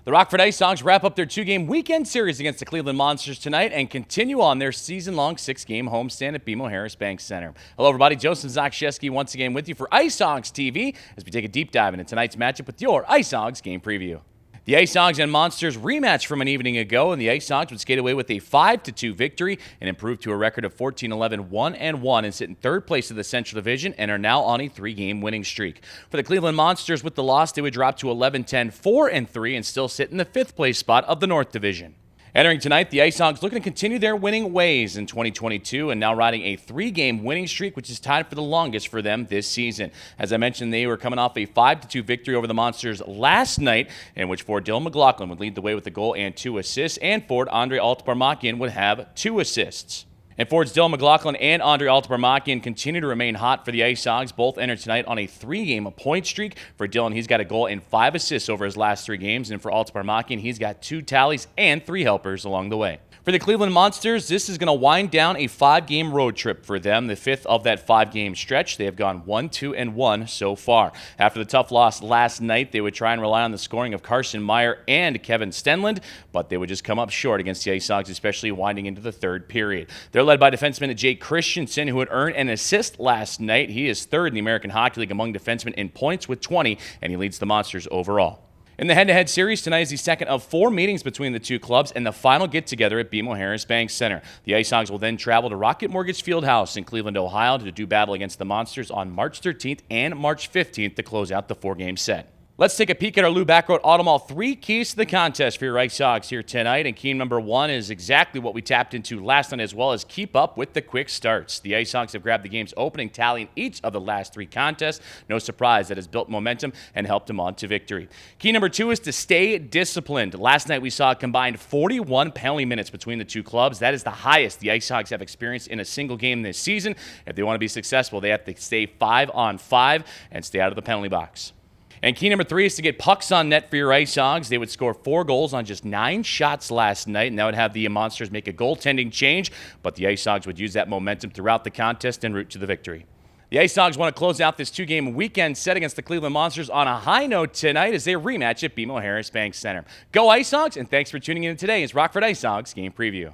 The Rockford IceHogs wrap up their two-game weekend series against the Cleveland Monsters tonight and continue on their season-long six-game homestand at BMO Harris Bank Center. Hello, everybody. Joseph Zakrzewski once again with you for IceHogs TV as we take a deep dive into tonight's matchup with your IceHogs game preview. The IceHogs and Monsters rematched from an evening ago, and the IceHogs would skate away with a 5-2 victory and improve to a record of 14-11, 1-1, and sit in third place of the Central Division and are now on a three-game winning streak. For the Cleveland Monsters, with the loss, they would drop to 11-10, 4-3, and still sit in the fifth place spot of the North Division. Entering tonight, the IceHogs looking to continue their winning ways in 2022 and now riding a three-game winning streak, which is tied for the longest for them this season. As I mentioned, they were coming off a 5-2 victory over the Monsters last night, in which forward Dylan McLaughlin would lead the way with a goal and 2 assists, and forward Andre Altaparmakian would have 2 assists. And forwards Dylan McLaughlin and Andre Altaparmakian continue to remain hot for the IceHogs. Both entered tonight on a three-game point streak. For Dylan, he's got a goal and 5 assists over his last 3 games. And for Altaparmakian, he's got 2 tallies and 3 helpers along the way. For the Cleveland Monsters, this is going to wind down a 5-game road trip for them, the 5th of that 5-game stretch. They have gone 1-2-1 so far. After the tough loss last night, they would try and rely on the scoring of Carson Meyer and Kevin Stenland, but they would just come up short against the IceHogs, especially winding into the third period. They're led by defenseman Jake Christensen, who would earn an assist last night. He is third in the American Hockey League among defensemen in points with 20, and he leads the Monsters overall. In the head-to-head series, tonight is the second of 4 meetings between the two clubs and the final get-together at BMO Harris Bank Center. The IceHogs will then travel to Rocket Mortgage Fieldhouse in Cleveland, Ohio to do battle against the Monsters on March 13th and March 15th to close out the 4-game set. Let's take a peek at our Lou Backroad Automall 3 keys to the contest for your IceHogs here tonight. And key number 1 is exactly what we tapped into last night, as well as keep up with the quick starts. The IceHogs have grabbed the game's opening tally in each of the last 3 contests. No surprise, that has built momentum and helped them on to victory. Key number 2 is to stay disciplined. Last night we saw a combined 41 penalty minutes between the two clubs. That is the highest the IceHogs have experienced in a single game this season. If they want to be successful, they have to stay 5-on-5 and stay out of the penalty box. And key number 3 is to get pucks on net for your IceHogs. They would score 4 goals on just 9 shots last night, and that would have the Monsters make a goaltending change, but the IceHogs would use that momentum throughout the contest en route to the victory. The IceHogs want to close out this 2-game weekend set against the Cleveland Monsters on a high note tonight as they rematch at BMO Harris Bank Center. Go IceHogs, and thanks for tuning in today as Rockford IceHogs Game Preview.